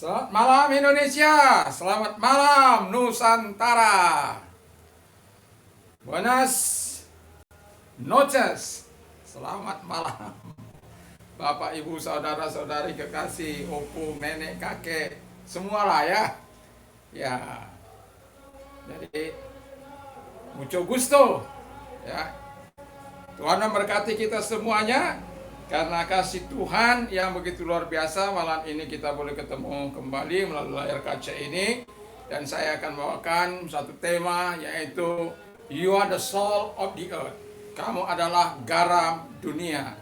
Selamat malam Indonesia, selamat malam Nusantara. Buenas noches, selamat malam Bapak, Ibu, Saudara-saudari kekasih, opung, nenek, kakek, semualah ya. Ya, jadi mucho gusto ya. Tuhan memberkati kita semuanya. Karena kasih Tuhan yang begitu luar biasa, malam ini kita boleh ketemu kembali melalui layar kaca ini. Dan saya akan bawakan satu tema, yaitu You are the salt of the earth. Kamu adalah garam dunia.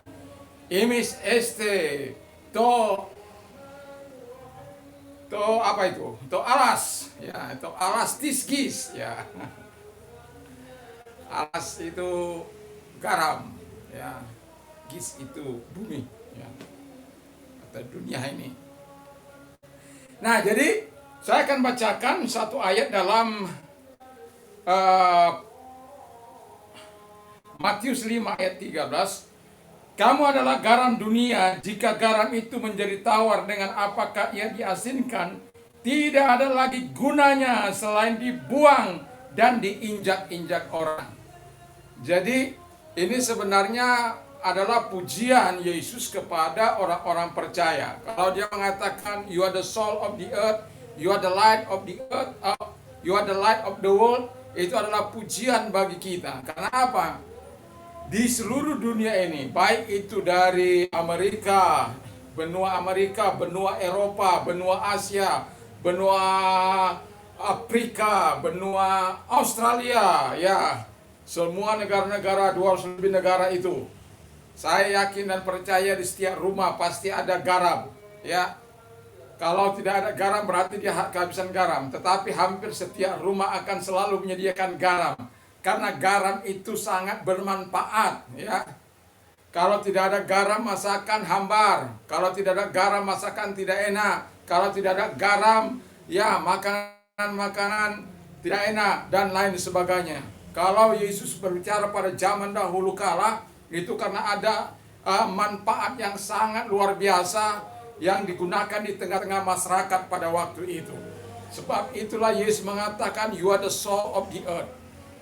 Imis este to apa itu? To alas, ya, to alas tiskis, ya. Alas itu garam, ya. Gis itu bumi, ya, atau dunia ini. Nah, jadi saya akan bacakan satu ayat dalam Matius 5 ayat 13. Kamu adalah garam dunia. Jika garam itu menjadi tawar, dengan apakah ia diasinkan? Tidak ada lagi gunanya selain dibuang dan diinjak-injak orang. Jadi ini sebenarnya adalah pujian Yesus kepada orang-orang percaya. Kalau dia mengatakan you are the salt of the earth, you are the light of the earth, you are the light of the world, itu adalah pujian bagi kita. Karena apa? Di seluruh dunia ini, baik itu dari Amerika, benua Eropa, benua Asia, benua Afrika, benua Australia, ya, semua negara-negara, 200 lebih negara itu, saya yakin dan percaya di setiap rumah pasti ada garam, ya. Kalau tidak ada garam berarti dia kehabisan garam. Tetapi hampir setiap rumah akan selalu menyediakan garam, karena garam itu sangat bermanfaat, ya. Kalau tidak ada garam, masakan hambar. Kalau tidak ada garam, masakan tidak enak. Kalau tidak ada garam, ya, makanan tidak enak dan lain sebagainya. Kalau Yesus berbicara pada zaman dahulu kala, itu karena ada manfaat yang sangat luar biasa yang digunakan di tengah-tengah masyarakat pada waktu itu. Sebab itulah Yesus mengatakan you are the salt of the earth.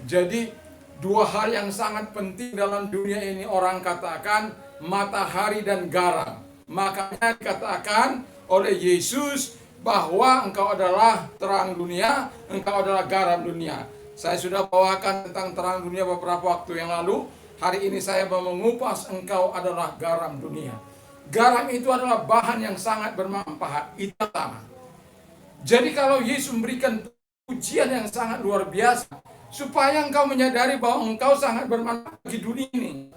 Jadi dua hal yang sangat penting dalam dunia ini, orang katakan matahari dan garam. Makanya dikatakan oleh Yesus bahwa engkau adalah terang dunia, engkau adalah garam dunia. Saya sudah bawakan tentang terang dunia beberapa waktu yang lalu. Hari ini saya mau mengupas engkau adalah garam dunia. Garam itu adalah bahan yang sangat bermanfaat. Itu pertama. Jadi kalau Yesus memberikan pujian yang sangat luar biasa, supaya engkau menyadari bahwa engkau sangat bermanfaat bagi dunia ini.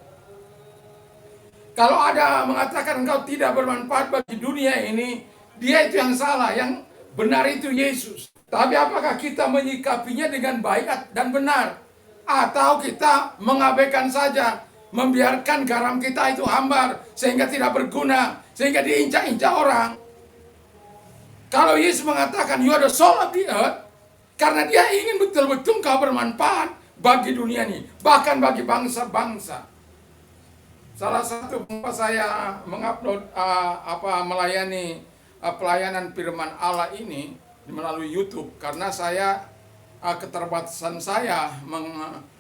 Kalau ada mengatakan engkau tidak bermanfaat bagi dunia ini, dia itu yang salah. Yang benar itu Yesus. Tapi apakah kita menyikapinya dengan baik dan benar? Atau kita mengabaikan saja, membiarkan garam kita itu hambar, sehingga tidak berguna, sehingga diinjak-injak orang. Kalau Yesus mengatakan you are the salt of the earth, karena dia ingin betul-betul kau bermanfaat bagi dunia ini, bahkan bagi bangsa-bangsa. Salah satu tempat saya mengupload melayani pelayanan firman Allah ini melalui YouTube, karena saya keterbatasan saya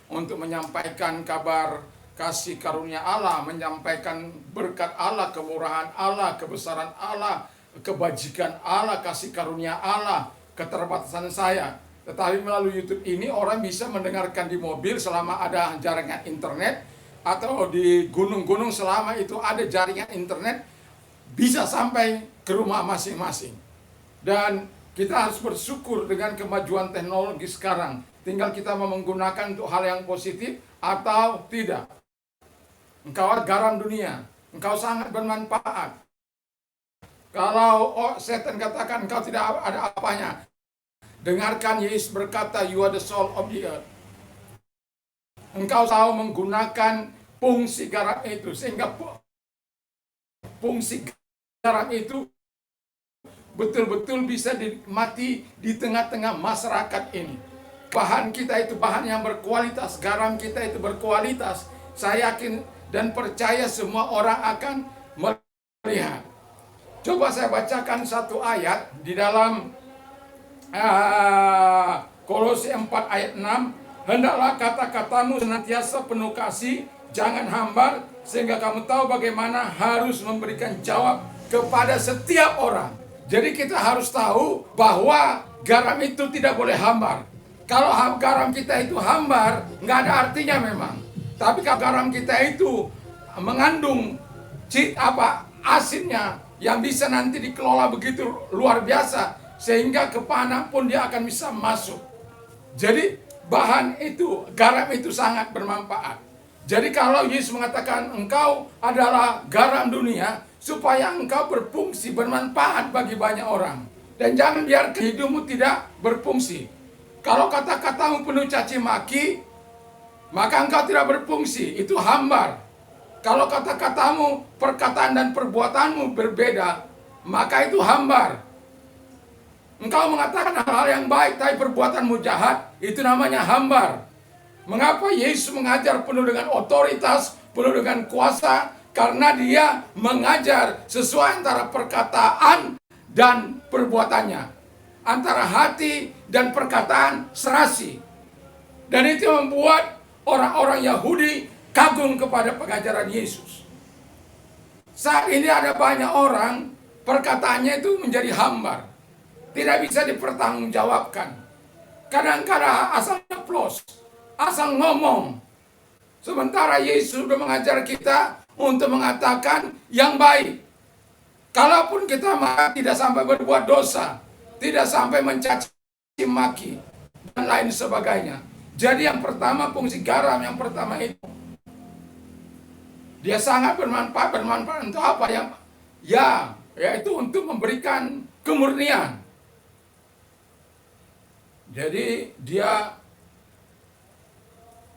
untuk menyampaikan kabar kasih karunia Allah, menyampaikan berkat Allah, kemurahan Allah, kebesaran Allah, kebajikan Allah, kasih karunia Allah, keterbatasan saya. Tetapi melalui YouTube ini orang bisa mendengarkan di mobil selama ada jaringan internet, atau di gunung-gunung selama itu ada jaringan internet, bisa sampai ke rumah masing-masing. Dan kita harus bersyukur dengan kemajuan teknologi sekarang. Tinggal kita mau menggunakan untuk hal yang positif atau tidak. Engkau garam dunia, engkau sangat bermanfaat. Kalau setan katakan engkau tidak ada apanya, dengarkan Yesus berkata you are the salt of the earth. Engkau tahu menggunakan fungsi garam itu, sehingga fungsi garam itu betul-betul bisa dinikmati di tengah-tengah masyarakat ini. Bahan kita itu bahan yang berkualitas, garam kita itu berkualitas. Saya yakin dan percaya semua orang akan melihat. Coba saya bacakan satu ayat di dalam Kolose 4 ayat 6. Hendaklah kata-katamu senantiasa penuh kasih, jangan hambar, sehingga kamu tahu bagaimana harus memberikan jawab kepada setiap orang. Jadi kita harus tahu bahwa garam itu tidak boleh hambar. Kalau garam kita itu hambar, nggak ada artinya memang. Tapi kalau garam kita itu mengandung asinnya yang bisa nanti dikelola begitu luar biasa, sehingga ke panah pun dia akan bisa masuk. Jadi bahan itu, garam itu sangat bermanfaat. Jadi kalau Yesus mengatakan engkau adalah garam dunia, supaya engkau berfungsi, bermanfaat bagi banyak orang. Dan jangan biarkan hidupmu tidak berfungsi. Kalau kata-katamu penuh caci maki, maka engkau tidak berfungsi, itu hambar. Kalau kata-katamu, perkataan dan perbuatanmu berbeda, maka itu hambar. Engkau mengatakan hal-hal yang baik, tapi perbuatanmu jahat, itu namanya hambar. Mengapa Yesus mengajar penuh dengan otoritas, penuh dengan kuasa? Karena dia mengajar sesuai antara perkataan dan perbuatannya. Antara hati dan perkataan serasi. Dan itu membuat orang-orang Yahudi kagum kepada pengajaran Yesus. Saat ini ada banyak orang, perkataannya itu menjadi hambar. Tidak bisa dipertanggungjawabkan. Kadang-kadang asal nyeplos, asal ngomong. Sementara Yesus sudah mengajar kita untuk mengatakan yang baik. Kalaupun kita tidak sampai berbuat dosa, tidak sampai mencaci maki, dan lain sebagainya. Jadi yang pertama, fungsi garam yang pertama itu, dia sangat bermanfaat. Bermanfaat untuk apa? Yaitu untuk memberikan kemurnian. Jadi dia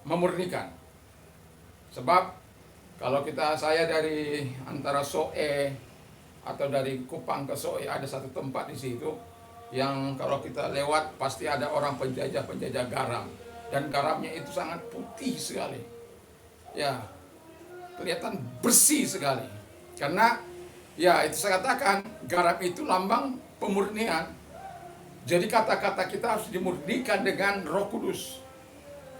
memurnikan. Sebab kalau saya dari antara Soe atau dari Kupang ke Soe, ada satu tempat di situ yang kalau kita lewat pasti ada orang penjajah garam, dan garamnya itu sangat putih sekali. Ya, kelihatan bersih sekali. Karena itu saya katakan garam itu lambang pemurnian. Jadi kata-kata kita harus dimurnikan dengan Roh Kudus.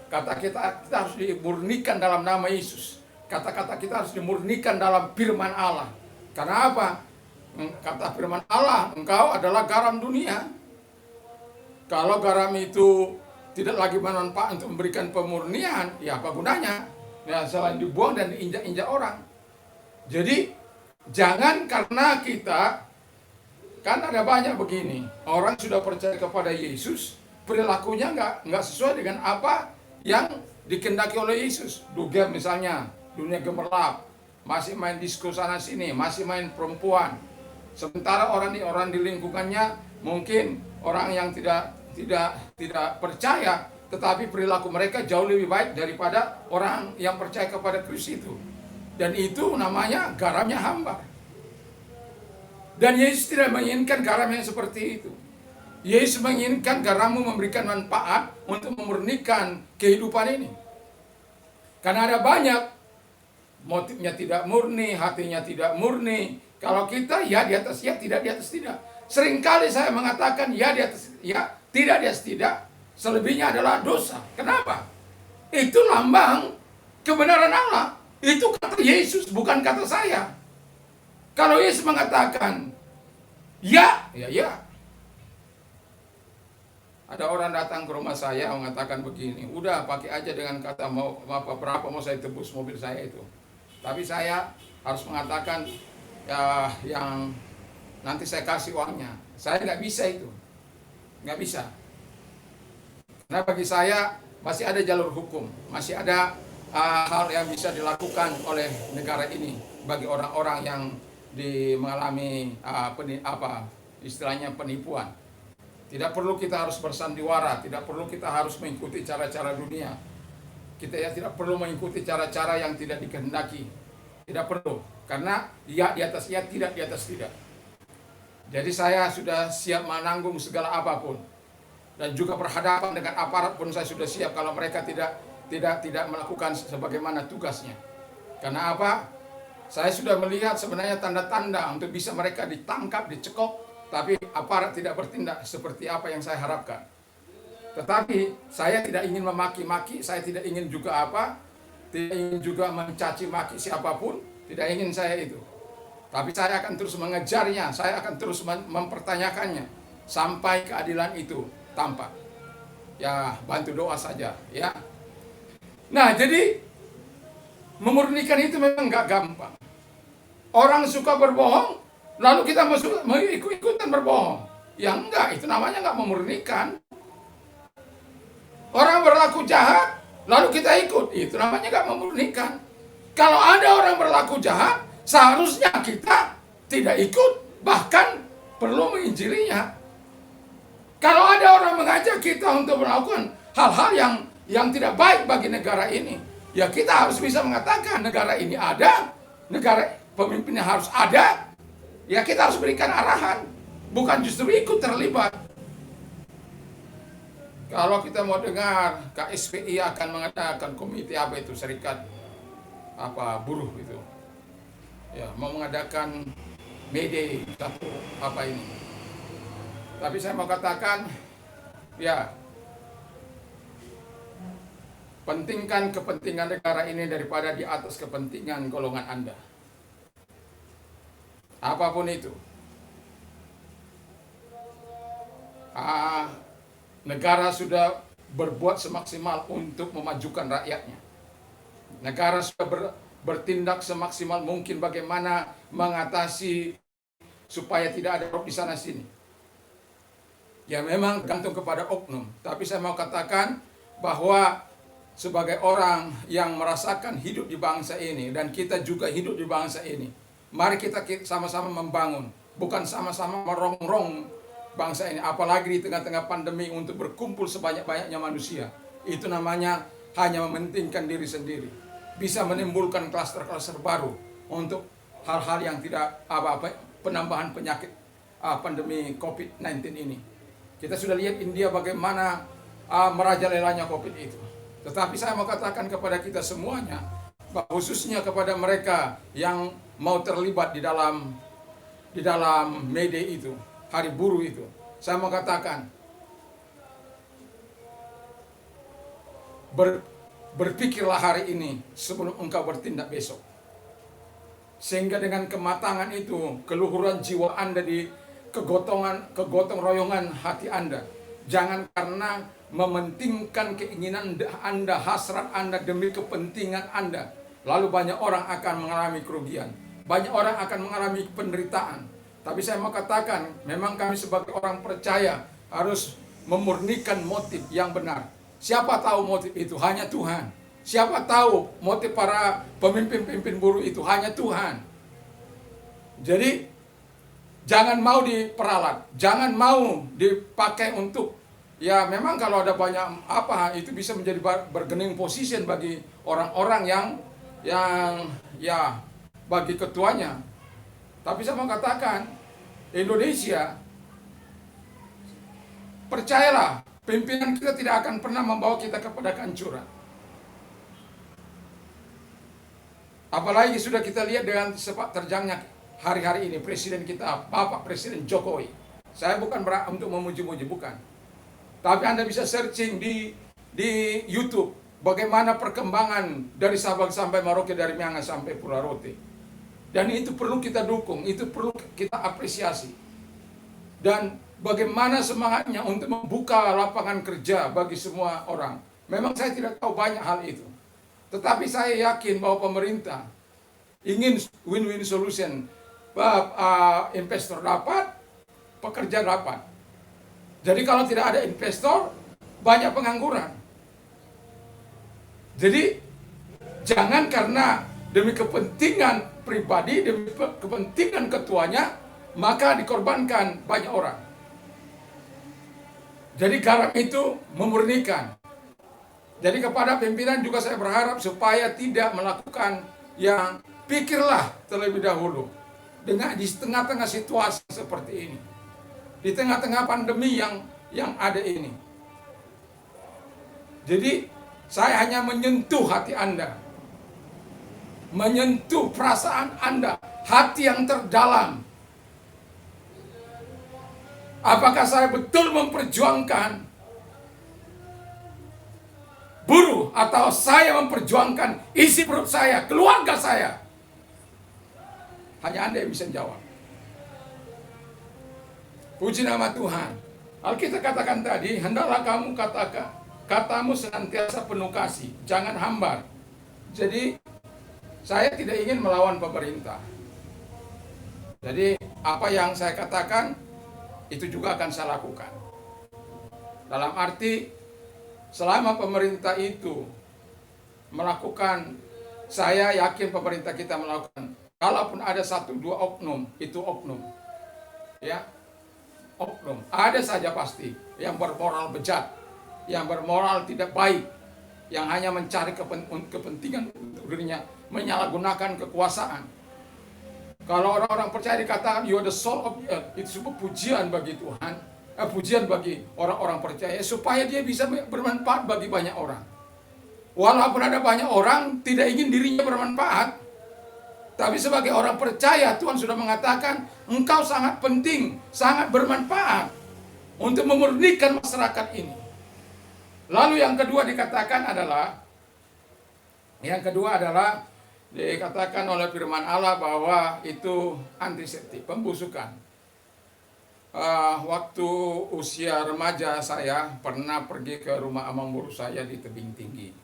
Kata kita harus dimurnikan dalam nama Yesus. Kata-kata kita harus dimurnikan dalam firman Allah. Karena apa? Kata firman Allah, engkau adalah garam dunia. Kalau garam itu tidak lagi bermanfaat untuk memberikan pemurnian, ya apa gunanya? Ya selain dibuang dan diinjak-injak orang. Jadi jangan karena kita, kan ada banyak begini, orang sudah percaya kepada Yesus, perilakunya nggak sesuai dengan apa yang dikehendaki oleh Yesus. Duga misalnya, dunia gemerlap, masih main disko sana sini, masih main perempuan. Sementara orang di lingkungannya mungkin orang yang tidak percaya, tetapi perilaku mereka jauh lebih baik daripada orang yang percaya kepada Kristus itu. Dan itu namanya garamnya hambar. Dan Yesus tidak menginginkan garam yang seperti itu. Yesus menginginkan garammu memberikan manfaat untuk memurnikan kehidupan ini. Karena ada banyak motifnya tidak murni, hatinya tidak murni. Kalau kita ya di atas ya, tidak di atas tidak. Seringkali saya mengatakan ya di atas ya, tidak di atas tidak. Selebihnya adalah dosa. Kenapa? Itu lambang kebenaran Allah. Itu kata Yesus, bukan kata saya. Kalau Yesus mengatakan ya. Ada orang datang ke rumah saya mengatakan begini, udah pakai aja dengan kata berapa mau saya tebus mobil saya itu. Tapi saya harus mengatakan ya, yang nanti saya kasih uangnya. Saya nggak bisa itu, nggak bisa. Karena bagi saya masih ada jalur hukum, masih ada hal yang bisa dilakukan oleh negara ini bagi orang-orang yang mengalami istilahnya penipuan. Tidak perlu kita harus bersandiwara, tidak perlu kita harus mengikuti cara-cara dunia. Kita tidak perlu mengikuti cara-cara yang tidak dikehendaki. Tidak perlu, karena ya di atas ya, tidak di atas tidak. Jadi saya sudah siap menanggung segala apapun. Dan juga berhadapan dengan aparat pun saya sudah siap kalau mereka tidak melakukan sebagaimana tugasnya. Karena apa? Saya sudah melihat sebenarnya tanda-tanda untuk bisa mereka ditangkap, dicekok, tapi aparat tidak bertindak seperti apa yang saya harapkan. Tetapi saya tidak ingin memaki-maki, saya tidak ingin juga tidak ingin juga mencaci maki siapapun, tidak ingin saya itu. Tapi saya akan terus mengejarnya, saya akan terus mempertanyakannya sampai keadilan itu tampak. Ya, bantu doa saja, ya. Nah, jadi memurnikan itu memang nggak gampang. Orang suka berbohong, lalu kita mau ikut-ikutan berbohong. Ya enggak, itu namanya nggak memurnikan. Orang berlaku jahat, lalu kita ikut, itu namanya nggak memurnikan. Kalau ada orang berlaku jahat, seharusnya kita tidak ikut, bahkan perlu menginjilinya. Kalau ada orang mengajak kita untuk melakukan hal-hal yang tidak baik bagi negara ini, ya kita harus bisa mengatakan negara ini ada, negara pemimpinnya harus ada, ya kita harus berikan arahan, bukan justru ikut terlibat. Kalau kita mau dengar KSPI akan mengadakan komite apa itu, serikat buruh itu, ya mau mengadakan May satu apa ini. Tapi saya mau katakan, ya pentingkan kepentingan negara ini daripada di atas kepentingan golongan Anda. Apapun itu. Negara sudah berbuat semaksimal untuk memajukan rakyatnya. Negara sudah bertindak semaksimal mungkin bagaimana mengatasi supaya tidak ada di sana sini. Ya memang gantung kepada oknum. Tapi saya mau katakan bahwa sebagai orang yang merasakan hidup di bangsa ini, dan kita juga hidup di bangsa ini, mari kita sama-sama membangun, bukan sama-sama merongrong bangsa ini, apalagi di tengah-tengah pandemi untuk berkumpul sebanyak-banyaknya manusia. Itu namanya hanya mementingkan diri sendiri. Bisa menimbulkan klaster-klaster baru untuk hal-hal yang tidak penambahan penyakit pandemi COVID-19 ini. Kita sudah lihat India bagaimana merajalelanya COVID itu. Tetapi saya mau katakan kepada kita semuanya, khususnya kepada mereka yang mau terlibat di dalam May Day itu, hari buruh itu. Saya mau katakan, berpikirlah hari ini sebelum engkau bertindak besok. Sehingga dengan kematangan itu, keluhuran jiwa Anda di kegotong royongan hati Anda. Jangan karena mementingkan keinginan Anda, hasrat Anda demi kepentingan Anda, lalu banyak orang akan mengalami kerugian, banyak orang akan mengalami penderitaan. Tapi saya mau katakan, memang kami sebagai orang percaya harus memurnikan motif yang benar. Siapa tahu motif itu? Hanya Tuhan. Siapa tahu motif para pemimpin-pemimpin buruh itu? Hanya Tuhan. Jadi jangan mau diperalat, jangan mau dipakai untuk, ya memang kalau ada banyak itu bisa menjadi bargaining position bagi orang-orang yang bagi ketuanya. Tapi saya mau katakan, Indonesia, percayalah, pimpinan kita tidak akan pernah membawa kita kepada kehancuran. Apalagi sudah kita lihat dengan sepak terjangnya hari-hari ini Presiden kita, Bapak Presiden Jokowi. Saya bukan untuk memuji-muji, bukan. Tapi Anda bisa searching di YouTube bagaimana perkembangan dari Sabang sampai Merauke, dari Miangas sampai Pulau Rote. Dan itu perlu kita dukung, itu perlu kita apresiasi. Dan bagaimana semangatnya untuk membuka lapangan kerja bagi semua orang. Memang saya tidak tahu banyak hal itu. Tetapi saya yakin bahwa pemerintah ingin win-win solution. Investor dapat, pekerja dapat. Jadi kalau tidak ada investor, banyak pengangguran. Jadi jangan karena demi kepentingan pribadi, demi kepentingan ketuanya, maka dikorbankan banyak orang. Jadi garam itu memurnikan. Jadi kepada pimpinan juga saya berharap supaya tidak melakukan yang, pikirlah terlebih dahulu dengan di tengah-tengah situasi seperti ini, di tengah-tengah pandemi yang ada ini. Jadi saya hanya menyentuh hati Anda, menyentuh perasaan Anda, hati yang terdalam. Apakah saya betul memperjuangkan buruh, atau saya memperjuangkan isi perut saya, keluarga saya? Hanya Anda yang bisa jawab. Puji nama Tuhan. Alkitab katakan tadi, hendaklah kamu katakan, katamu senantiasa penuh kasih, jangan hambar. Jadi, saya tidak ingin melawan pemerintah. Jadi, apa yang saya katakan, itu juga akan saya lakukan. Dalam arti, selama pemerintah itu melakukan, saya yakin pemerintah kita melakukan, kalaupun ada 1-2 oknum, itu oknum. Ya, oknum. Ada saja pasti yang bermoral bejat, yang bermoral tidak baik, yang hanya mencari kepentingan untuk dirinya, menyalahgunakan kekuasaan. Kalau orang-orang percaya dikatakan you are the soul of the earth, itu sebuah pujian bagi Tuhan, pujian bagi orang-orang percaya supaya dia bisa bermanfaat bagi banyak orang. Walaupun ada banyak orang tidak ingin dirinya bermanfaat, tapi sebagai orang percaya, Tuhan sudah mengatakan, engkau sangat penting, sangat bermanfaat untuk memurnikan masyarakat ini. Lalu yang kedua dikatakan adalah, dikatakan oleh firman Allah bahwa itu antiseptik, pembusukan. Waktu usia remaja saya pernah pergi ke rumah amang buru saya di tebing tinggi.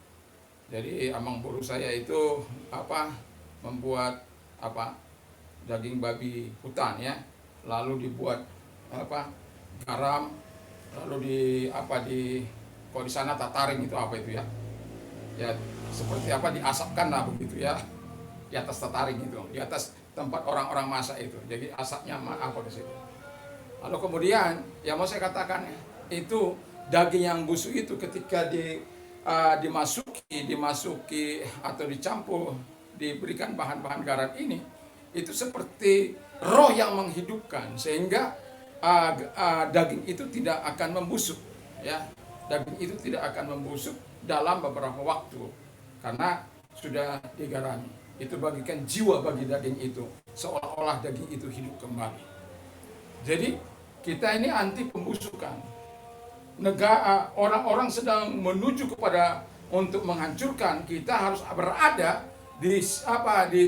Jadi amang buru saya itu membuat daging babi hutan ya, lalu dibuat garam, lalu kalau di sana tataring itu apa itu ya, seperti diasapkan lah begitu ya, di atas tataring itu, di atas tempat orang-orang masak itu, jadi asapnya ke situ. Lalu kemudian yang mau saya katakan itu daging yang busuk itu ketika dimasuki atau dicampur, diberikan bahan-bahan garam ini, itu seperti roh yang menghidupkan, sehingga daging itu tidak akan membusuk ya, daging itu tidak akan membusuk dalam beberapa waktu karena sudah digarami. Itu bagikan jiwa bagi daging itu, seolah-olah daging itu hidup kembali. Jadi kita ini anti pembusukan. Negara, orang-orang sedang menuju kepada untuk menghancurkan, kita harus berada di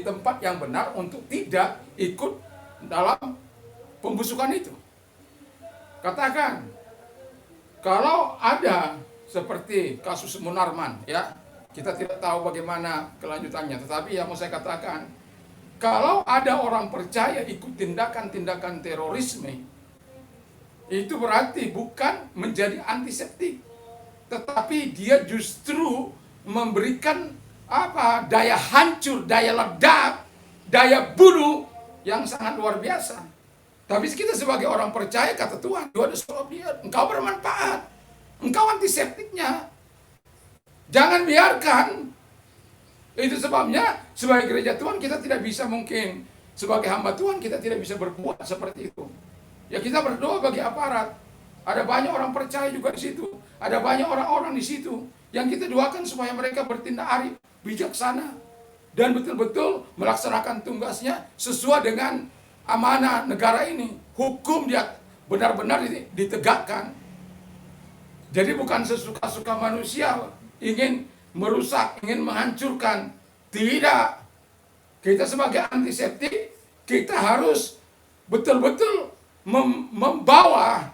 tempat yang benar untuk tidak ikut dalam pembusukan itu. Katakan, kalau ada seperti kasus Munarman, ya, kita tidak tahu bagaimana kelanjutannya, tetapi yang mau saya katakan, kalau ada orang percaya ikut tindakan-tindakan terorisme, itu berarti bukan menjadi antiseptik, tetapi dia justru memberikan daya hancur, daya ledak, daya bunuh yang sangat luar biasa. Tapi kita sebagai orang percaya, kata Tuhan, engkau bermanfaat, engkau antiseptiknya. Jangan biarkan. Itu sebabnya sebagai gereja Tuhan kita tidak bisa, mungkin sebagai hamba Tuhan kita tidak bisa berbuat seperti itu. Ya, kita berdoa bagi aparat. Ada banyak orang percaya juga di situ. Ada banyak orang-orang di situ yang kita doakan supaya mereka bertindak arif, bijaksana, dan betul-betul melaksanakan tugasnya sesuai dengan amanah negara ini. Hukum dia benar-benar ditegakkan. Jadi bukan sesuka-suka manusia ingin merusak, ingin menghancurkan. Tidak. Kita sebagai antiseptik, kita harus betul-betul membawa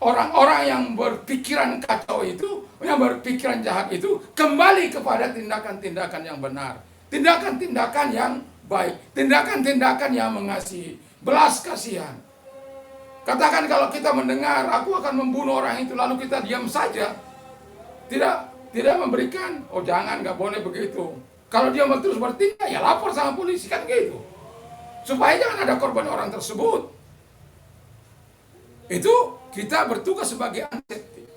orang-orang yang berpikiran kacau itu, yang berpikiran jahat itu, kembali kepada tindakan-tindakan yang benar, tindakan-tindakan yang baik, tindakan-tindakan yang mengasihi, belas kasihan. Katakan kalau kita mendengar, aku akan membunuh orang itu, lalu kita diam saja, tidak memberikan, jangan, nggak boleh begitu. Kalau dia terus bertindak, ya lapor sama polisi, kan gitu, supaya jangan ada korban orang tersebut. Itu kita bertugas sebagai antiseptik.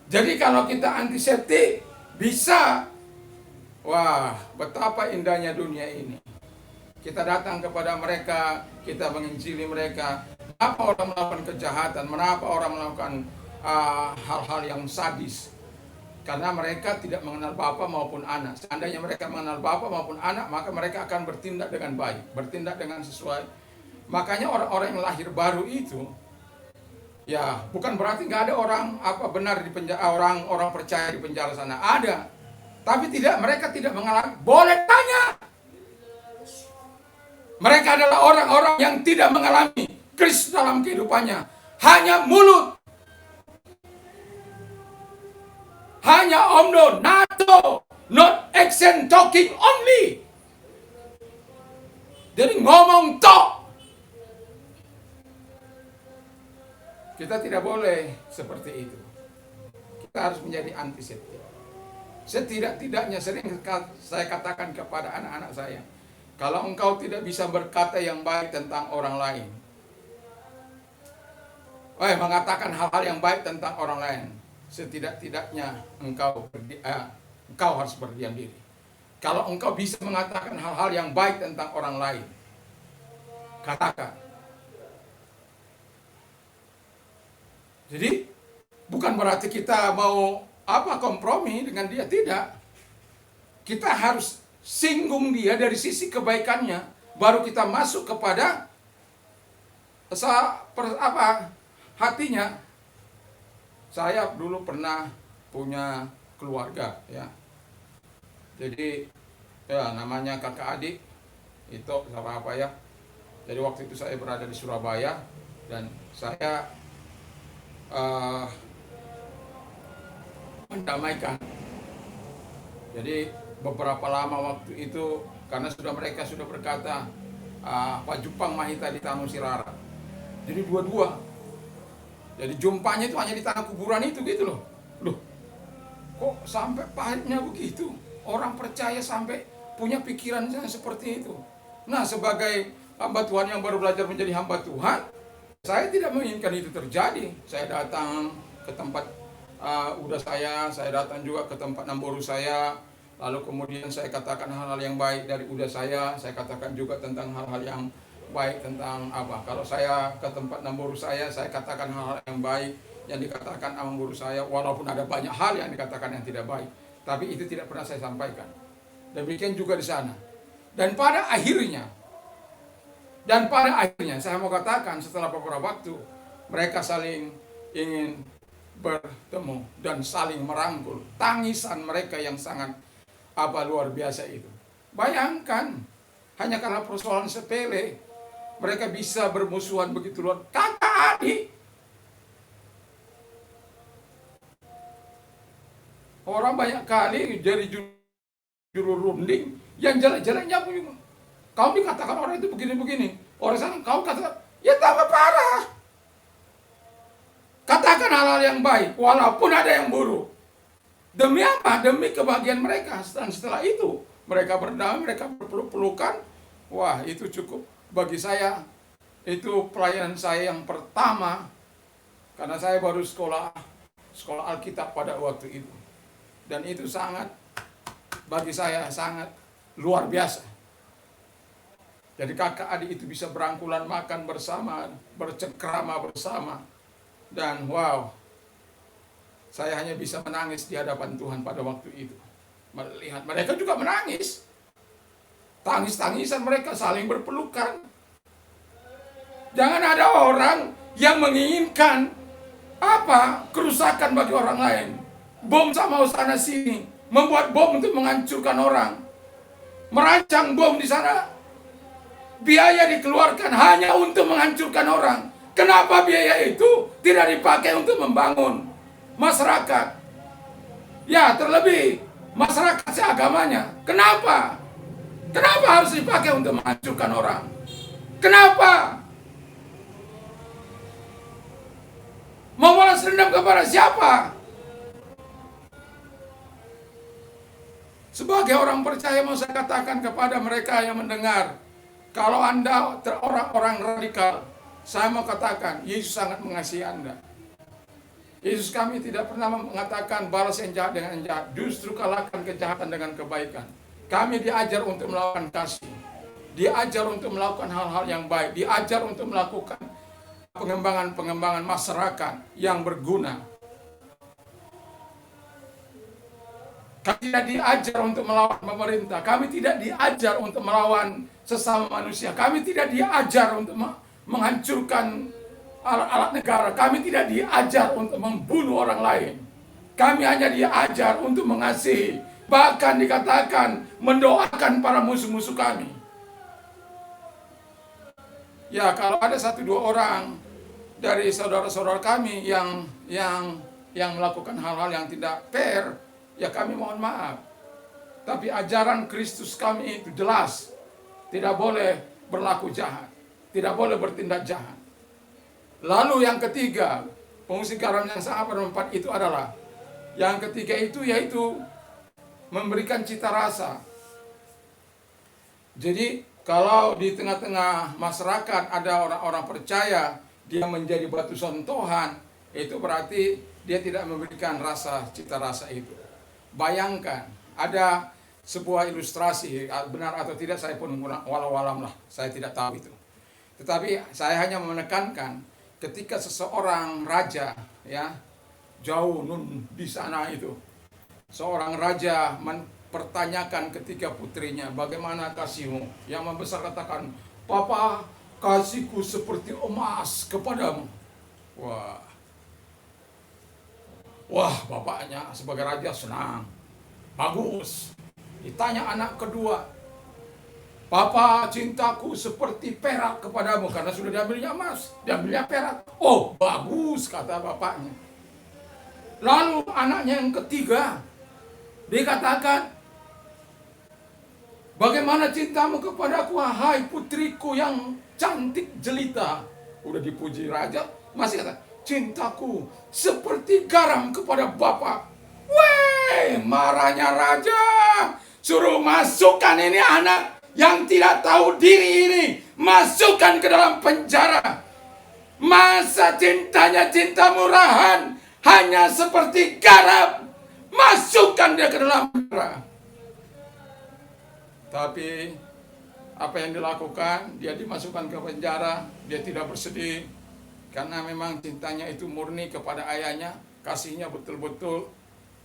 Jadi kalau kita antiseptik, bisa, wah, betapa indahnya dunia ini. Kita datang kepada mereka, kita menginjili mereka. Mengapa orang melakukan kejahatan? Mengapa orang melakukan hal-hal yang sadis? Karena mereka tidak mengenal Bapa maupun Anak. Seandainya mereka mengenal Bapa maupun Anak, maka mereka akan bertindak dengan baik, bertindak dengan sesuai. Makanya orang-orang yang lahir baru itu, ya bukan berarti nggak ada orang benar di penjara, orang percaya di penjara sana. Ada, tapi mereka tidak mengalami. Boleh tanya. Mereka adalah orang-orang yang tidak mengalami Kristus dalam kehidupannya. Hanya mulut. Hanya omdo, nato, not action, talking only. Jadi ngomong tok. Kita tidak boleh seperti itu. Kita harus menjadi antiseptik. Setidak-tidaknya sering saya katakan kepada anak-anak saya, kalau engkau tidak bisa berkata yang baik tentang orang lain, mengatakan hal-hal yang baik tentang orang lain, setidak-tidaknya engkau harus berdiam diri. Kalau engkau bisa mengatakan hal-hal yang baik tentang orang lain, katakan. Jadi bukan berarti kita mau kompromi dengan dia, tidak. Kita harus singgung dia dari sisi kebaikannya, baru kita masuk kepada hatinya. Saya dulu pernah punya keluarga, ya. Jadi ya namanya kakak adik itu apa ya. Jadi waktu itu saya berada di Surabaya dan saya mendamaikan. Jadi beberapa lama waktu itu, karena mereka sudah berkata Pak Jupang Mahita di Tanah Sirara. Jadi dua-dua. Jadi jumpanya itu hanya di tanah kuburan itu gitu loh. Loh, kok sampai pahitnya begitu? Orang percaya sampai punya pikiran seperti itu. Nah, sebagai hamba Tuhan yang baru belajar menjadi hamba Tuhan, saya tidak menginginkan itu terjadi. Saya datang ke tempat saya datang juga ke tempat namboru saya. Lalu kemudian saya katakan hal-hal yang baik dari udah saya katakan juga tentang hal-hal yang baik tentang kalau saya ke tempat namboru saya katakan hal-hal yang baik yang dikatakan namboru saya, walaupun ada banyak hal yang dikatakan yang tidak baik, tapi itu tidak pernah saya sampaikan. Demikian juga di sana. Dan pada akhirnya saya mau katakan, setelah beberapa waktu mereka saling ingin bertemu dan saling merangkul. Tangisan mereka yang sangat luar biasa itu. Bayangkan, hanya karena persoalan sepele mereka bisa bermusuhan begitu luar. Kakak adik. Orang banyak kali jadi juru runding yang jelek-jeleknya pun kamu dikatakan orang itu begini-begini. Orang sana kamu katakan, ya tambah parah. Katakan hal-hal yang baik walaupun ada yang buruk. Demi apa? Demi kebahagiaan mereka. Dan setelah itu mereka berdamai, mereka berpeluk-pelukan. Wah, itu cukup bagi saya. Itu pelayanan saya yang pertama, karena saya baru sekolah Alkitab pada waktu itu. Dan itu bagi saya sangat luar biasa. Jadi kakak adik itu bisa berangkulan makan bersama, bercengkrama bersama. Dan wow, saya hanya bisa menangis di hadapan Tuhan pada waktu itu. Melihat mereka juga menangis. Tangis-tangisan mereka saling berpelukan. Jangan ada orang yang menginginkan kerusakan bagi orang lain. Bom sama sana sini, membuat bom untuk menghancurkan orang. Merancang bom di sana. Biaya dikeluarkan hanya untuk menghancurkan orang. Kenapa biaya itu tidak dipakai untuk membangun masyarakat? Ya, terlebih masyarakat seagamanya. Kenapa? Kenapa harus dipakai untuk menghancurkan orang? Kenapa? Membalas dendam kepada siapa? Sebagai orang percaya mau saya katakan kepada mereka yang mendengar, kalau Anda orang-orang radikal, saya mau katakan, Yesus sangat mengasihi Anda. Yesus kami tidak pernah mengatakan balas yang jahat dengan yang jahat, justru kalahkan kejahatan dengan kebaikan. Kami diajar untuk melakukan kasih, diajar untuk melakukan hal-hal yang baik, diajar untuk melakukan pengembangan masyarakat yang berguna. Kami tidak diajar untuk melawan pemerintah. Kami tidak diajar untuk melawan sesama manusia. Kami tidak diajar untuk menghancurkan alat-alat negara. Kami tidak diajar untuk membunuh orang lain. Kami hanya diajar untuk mengasihi. Bahkan dikatakan mendoakan para musuh-musuh kami. Ya, kalau ada 1-2 orang dari saudara-saudara kami yang melakukan hal-hal yang tidak fair, ya kami mohon maaf. Tapi ajaran Kristus kami itu jelas. Tidak boleh berlaku jahat. Tidak boleh bertindak jahat. Lalu yang ketiga, fungsi garam yang sangat bermanfaat itu adalah, yang ketiga itu yaitu memberikan cita rasa. Jadi kalau di tengah-tengah masyarakat ada orang-orang percaya, dia menjadi batu sentuhan, itu berarti dia tidak memberikan rasa, cita rasa itu. Bayangkan, ada sebuah ilustrasi, benar atau tidak saya pun walau-walam lah, saya tidak tahu itu. Tetapi saya hanya menekankan, ketika seseorang raja, ya jauh di sana itu, seorang raja mempertanyakan ketika putrinya, bagaimana kasihmu? Yang membesar katakan, Papa, kasihku seperti emas kepadamu. Wah, bapaknya sebagai raja senang. Bagus. Ditanya anak kedua, Papa, cintaku seperti perak kepadamu, karena sudah diambilnya emas, diambilnya perak. Oh, bagus, kata bapaknya. Lalu anaknya yang ketiga, dikatakan, bagaimana cintamu kepadaku, wahai putriku yang cantik jelita. Udah dipuji raja, masih kata, cintaku seperti garam kepada bapak. Weh, marahnya raja. Suruh masukkan ini anak yang tidak tahu diri ini, masukkan ke dalam penjara. Masa cintanya cinta murahan, hanya seperti garam, masukkan dia ke dalam penjara. Tapi apa yang dilakukan? Dia dimasukkan ke penjara. Dia tidak bersedih, karena memang cintanya itu murni kepada ayahnya, kasihnya betul-betul.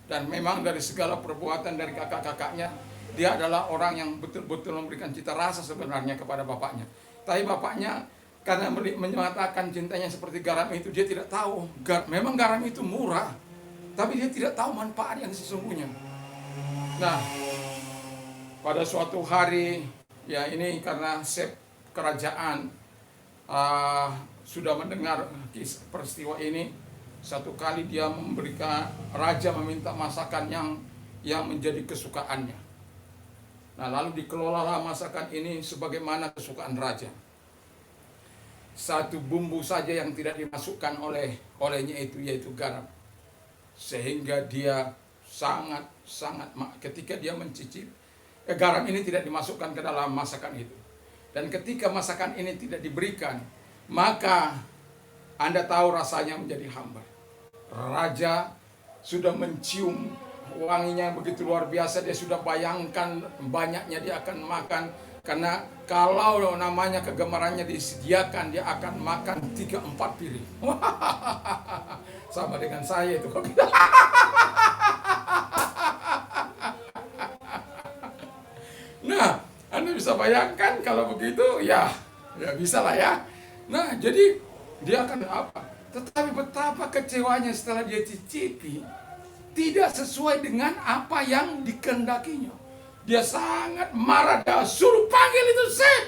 Dan memang dari segala perbuatan dari kakak-kakaknya, dia adalah orang yang betul-betul memberikan cita rasa sebenarnya kepada bapaknya. Tapi bapaknya karena menyatakan cintanya seperti garam itu, dia tidak tahu. Memang garam itu murah, tapi dia tidak tahu manfaat yang sesungguhnya. Nah, pada suatu hari, ya ini karena sep kerajaan sudah mendengar peristiwa ini. Satu kali dia memberikan, raja meminta masakan yang menjadi kesukaannya. Nah, lalu dikelolalah masakan ini sebagaimana kesukaan raja. Satu bumbu saja yang tidak dimasukkan olehnya itu, yaitu garam. Sehingga dia sangat ketika dia mencicip, garam ini tidak dimasukkan ke dalam masakan itu. Dan ketika masakan ini tidak diberikan, maka Anda tahu rasanya menjadi hambar. Raja sudah mencium wanginya yang begitu luar biasa, dia sudah bayangkan banyaknya dia akan makan. Karena kalau namanya kegemarannya disediakan, dia akan makan 3-4 piring. Sama dengan saya itu. Nah, Anda bisa bayangkan kalau begitu, ya bisa lah ya. Nah, jadi dia akan apa? Tetapi betapa kecewanya setelah dia cicipi, tidak sesuai dengan apa yang dikehendakinya. Dia sangat marah, dia suruh panggil itu chef.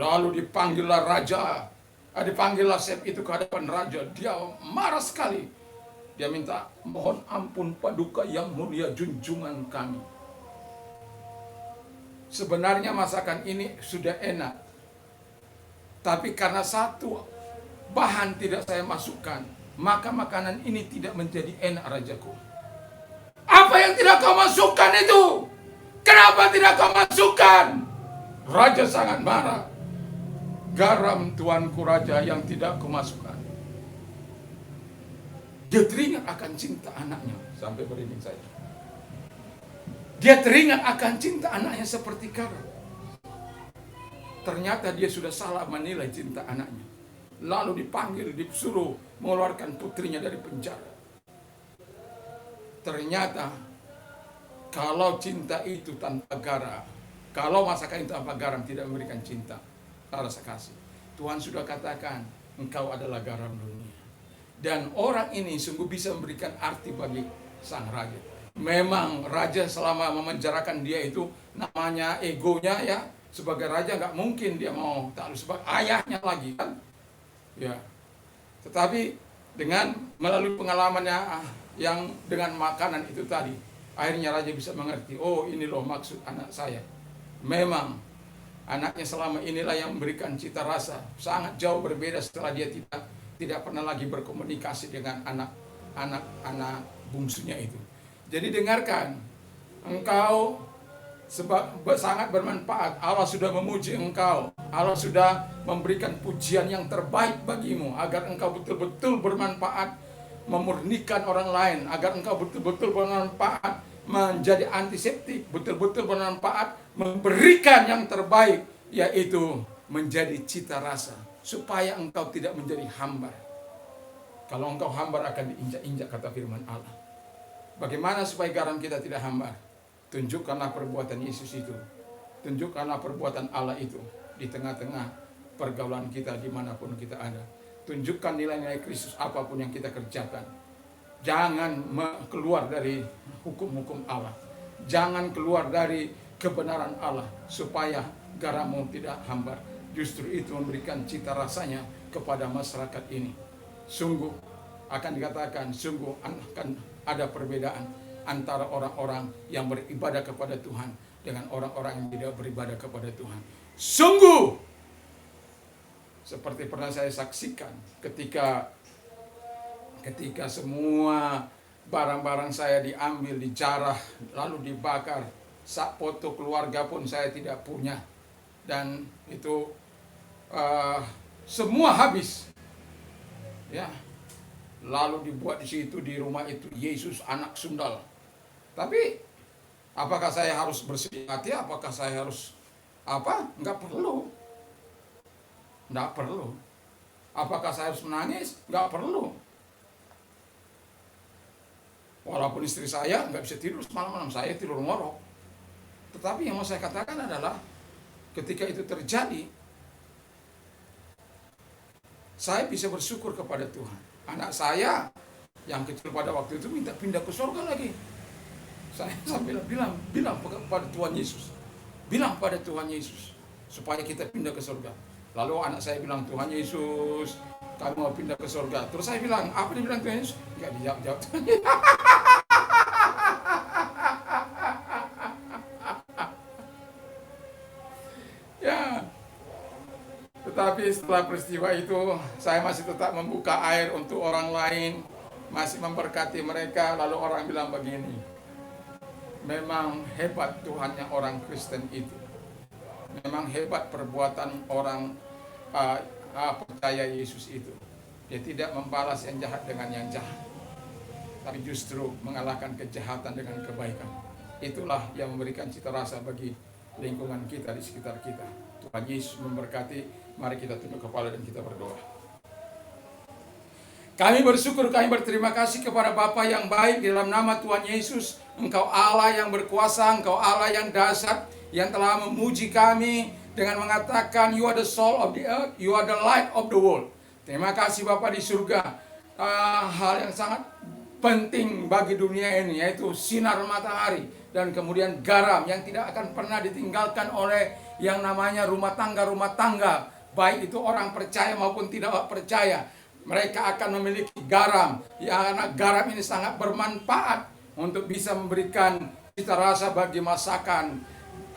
Lalu dipanggillah raja, dipanggillah chef itu ke hadapan raja. Dia marah sekali. Dia minta, mohon ampun Paduka yang mulia junjungan kami. Sebenarnya masakan ini sudah enak, tapi karena satu bahan tidak saya masukkan, maka makanan ini tidak menjadi enak, rajaku. Apa yang tidak kau masukkan itu? Kenapa tidak kau masukkan? Raja sangat marah. Garam tuanku raja yang tidak kau masukkan. Dia teringat akan cinta anaknya. Sampai merinding saya. Dia teringat akan cinta anaknya seperti garam. Ternyata dia sudah salah menilai cinta anaknya. Lalu dipanggil, disuruh mengeluarkan putrinya dari penjara. ternyata kalau cinta itu tanpa garam, kalau masakan itu tanpa garam tidak memberikan cinta, rasa kasih. Tuhan sudah katakan, engkau adalah garam dunia. Dan orang ini sungguh bisa memberikan arti bagi sang raja. Memang raja selama memenjarakan dia itu namanya egonya ya. Sebagai raja nggak mungkin dia mau takluk sebagai ayahnya lagi kan. Ya. Tetapi dengan melalui pengalamannya yang dengan makanan itu tadi, akhirnya raja bisa mengerti, oh ini loh maksud anak saya. Memang anaknya selama inilah yang memberikan cita rasa, sangat jauh berbeda setelah dia tidak pernah lagi berkomunikasi dengan anak bungsunya itu. Jadi dengarkan, engkau sangat bermanfaat. Allah sudah memuji engkau. Allah sudah memberikan pujian yang terbaik bagimu agar engkau betul-betul bermanfaat memurnikan orang lain, agar engkau betul-betul bermanfaat menjadi antiseptik, betul-betul bermanfaat memberikan yang terbaik, yaitu menjadi cita rasa, supaya engkau tidak menjadi hambar. Kalau engkau hambar akan diinjak-injak, kata firman Allah. Bagaimana supaya garam kita tidak hambar? Tunjukkanlah perbuatan Yesus itu. Tunjukkanlah perbuatan Allah itu di tengah-tengah pergaulan kita dimanapun kita ada. Tunjukkan nilai-nilai Kristus apapun yang kita kerjakan. Jangan keluar dari hukum-hukum Allah. Jangan keluar dari kebenaran Allah supaya garammu tidak hambar. Justru itu memberikan cita rasanya kepada masyarakat ini. Sungguh akan dikatakan, sungguh akan ada perbedaan antara orang-orang yang beribadah kepada Tuhan dengan orang-orang yang tidak beribadah kepada Tuhan. Sungguh seperti pernah saya saksikan ketika semua barang-barang saya diambil, dijarah, lalu dibakar. Sak foto keluarga pun saya tidak punya. Dan itu semua habis. Ya. Lalu dibuat di situ, di rumah itu, Yesus anak sundal. Tapi apakah saya harus bersedih hati? Apakah saya harus apa? Enggak perlu. Enggak perlu. Apakah saya harus menangis? Enggak perlu. Walaupun istri saya enggak bisa tidur semalam-malam, saya tidur ngorok. Tetapi yang mau saya katakan adalah ketika itu terjadi, saya bisa bersyukur kepada Tuhan. Anak saya yang kecil pada waktu itu minta pindah ke surga lagi. Saya sambil bilang pada Tuhan Yesus. Bilang pada Tuhan Yesus supaya kita pindah ke surga. Lalu anak saya bilang, Tuhan Yesus, kami mau pindah ke surga. Terus saya bilang, apa dia bilang Tuhan Yesus? Enggak dijawab. Ya. Tetapi setelah peristiwa itu, saya masih tetap membuka air untuk orang lain, masih memberkati mereka. Lalu orang bilang begini, memang hebat Tuhannya orang Kristen itu. Memang hebat perbuatan orang percaya Yesus itu. Dia tidak membalas yang jahat dengan yang jahat, tapi justru mengalahkan kejahatan dengan kebaikan. Itulah yang memberikan cita rasa bagi lingkungan kita, di sekitar kita. Tuhan Yesus memberkati. Mari kita tunduk kepala dan kita berdoa. Kami bersyukur, kami berterima kasih kepada Bapa yang baik di dalam nama Tuhan Yesus. Engkau Allah yang berkuasa, Engkau Allah yang dahsyat, yang telah memuji kami dengan mengatakan, You are the soul of the earth, You are the light of the world. Terima kasih Bapa di surga. Hal yang sangat penting bagi dunia ini, yaitu sinar matahari dan kemudian garam yang tidak akan pernah ditinggalkan oleh yang namanya rumah tangga. Baik itu orang percaya maupun tidak percaya, mereka akan memiliki garam. Ya, karena garam ini sangat bermanfaat untuk bisa memberikan cita rasa bagi masakan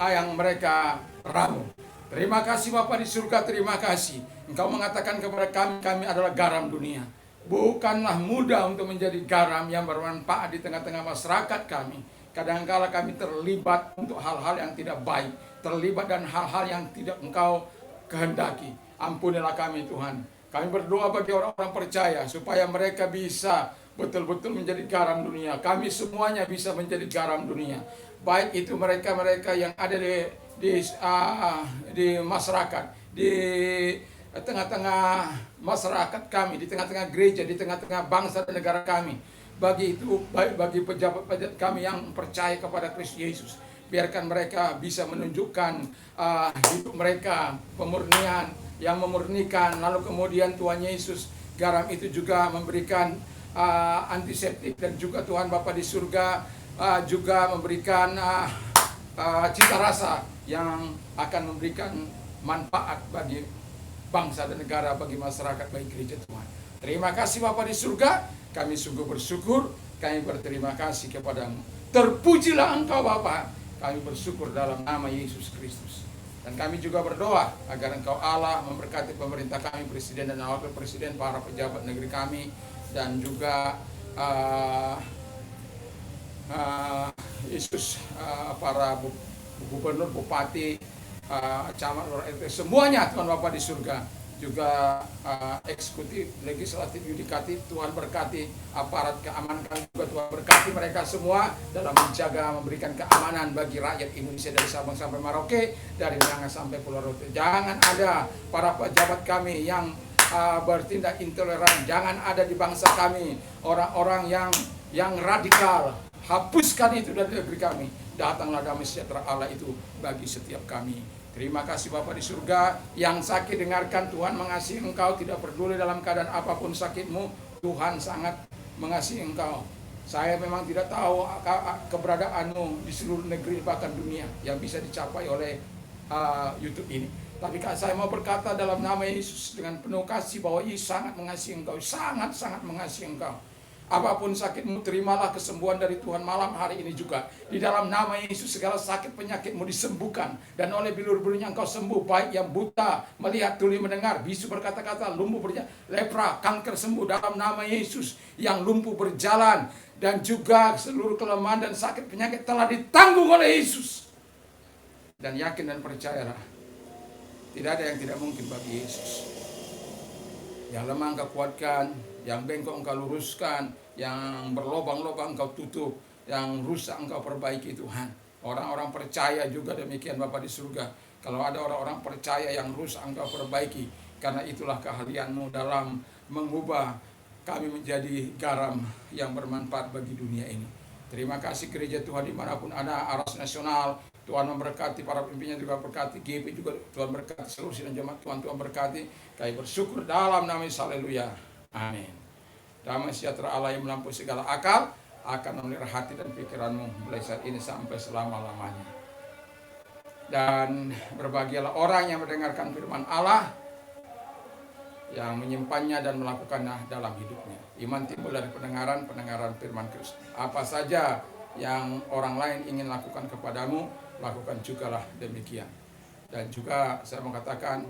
yang mereka ramu. Terima kasih Bapa di surga, terima kasih. Engkau mengatakan kepada kami adalah garam dunia. Bukanlah mudah untuk menjadi garam yang bermanfaat di tengah-tengah masyarakat kami. Kadang-kala kami terlibat untuk hal-hal yang tidak baik, terlibat dan hal-hal yang tidak Engkau kehendaki. Ampunilah kami Tuhan. Kami berdoa bagi orang-orang percaya supaya mereka bisa betul-betul menjadi garam dunia. Kami semuanya bisa menjadi garam dunia. Baik itu mereka-mereka yang ada di masyarakat, di tengah-tengah masyarakat kami, di tengah-tengah gereja, di tengah-tengah bangsa dan negara kami. bagi pejabat-pejabat kami yang percaya kepada Kristus Yesus. Biarkan mereka bisa menunjukkan hidup mereka, pemurnian yang memurnikan. Lalu kemudian Tuhan Yesus, garam itu juga memberikan antiseptik, dan juga Tuhan Bapa di surga juga memberikan cita rasa yang akan memberikan manfaat bagi bangsa dan negara, bagi masyarakat, bagi gereja Tuhan. Terima kasih Bapa di surga, kami sungguh bersyukur, kami berterima kasih kepadamu. Terpujilah Engkau Bapa, kami bersyukur dalam nama Yesus Kristus. Dan kami juga berdoa agar Engkau Allah memberkati pemerintah kami, presiden dan wakil presiden, para pejabat negeri kami, dan juga Yesus, para gubernur, bupati, camat, RT, semuanya Tuhan Bapa di surga, juga eksekutif, legislatif, yudikatif, Tuhan berkati aparat keamanan kami juga, Tuhan berkati mereka semua dalam menjaga, memberikan keamanan bagi rakyat Indonesia dari Sabang sampai Merauke, dari Minang sampai Pulau Rote. Jangan ada para pejabat kami yang bertindak intoleran, jangan ada di bangsa kami orang-orang yang radikal. Hapuskan itu dari negeri kami. Datanglah damai sejahtera Allah itu bagi setiap kami. Terima kasih Bapa di surga. Yang sakit dengarkan, Tuhan mengasihi engkau, tidak peduli dalam keadaan apapun sakitmu, Tuhan sangat mengasihi engkau. Saya memang tidak tahu keberadaanmu di seluruh negeri bahkan dunia yang bisa dicapai oleh YouTube ini. Tapi saya mau berkata dalam nama Yesus dengan penuh kasih bahwa Yesus sangat mengasihi engkau, sangat-sangat mengasihi engkau. Apapun sakitmu, terimalah kesembuhan dari Tuhan malam hari ini juga. Di dalam nama Yesus segala sakit penyakitmu disembuhkan. Dan oleh bilur-bilurnya engkau sembuh. Baik yang buta, melihat, tuli mendengar, bisu berkata-kata, lumpuh berjalan, lepra, kanker sembuh dalam nama Yesus. Yang lumpuh berjalan. Dan juga seluruh kelemahan dan sakit penyakit telah ditanggung oleh Yesus. Dan yakin dan percayalah, tidak ada yang tidak mungkin bagi Yesus. Yang lemah engkau kuatkan, yang bengkok engkau luruskan, yang berlobang-lobang engkau tutup, yang rusak engkau perbaiki Tuhan. Orang-orang percaya juga demikian Bapa di surga. Kalau ada orang-orang percaya yang rusak engkau perbaiki, karena itulah keahlianmu dalam mengubah kami menjadi garam yang bermanfaat bagi dunia ini. Terima kasih gereja Tuhan dimanapun ada, Aras Nasional, Tuhan memberkati, para pemimpinnya juga berkati, GP juga Tuhan berkati, seluruh sidang jemaat Tuhan berkati. Kami bersyukur dalam nama Yesus, haleluya, amin. Damai sejahtera Allah yang melampaui segala akal akan memelihara hati dan pikiranmu mulai saat ini sampai selama-lamanya. Dan berbahagialah orang yang mendengarkan firman Allah, yang menyimpannya dan melakukannya dalam hidupnya. Iman timbul dari pendengaran firman Kristus. Apa saja yang orang lain ingin lakukan kepadamu, lakukan jugalah demikian. Dan juga saya mengatakan,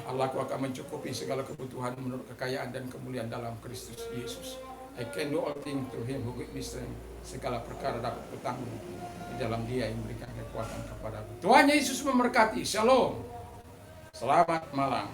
Allahku akan mencukupi segala kebutuhan menurut kekayaan dan kemuliaan dalam Kristus Yesus. I can do all things through Him who gives me strength. Segala perkara dapat kutanggung di dalam Dia yang memberikan kekuatan kepadaku. Tuhan Yesus memberkati. Shalom. Selamat malam.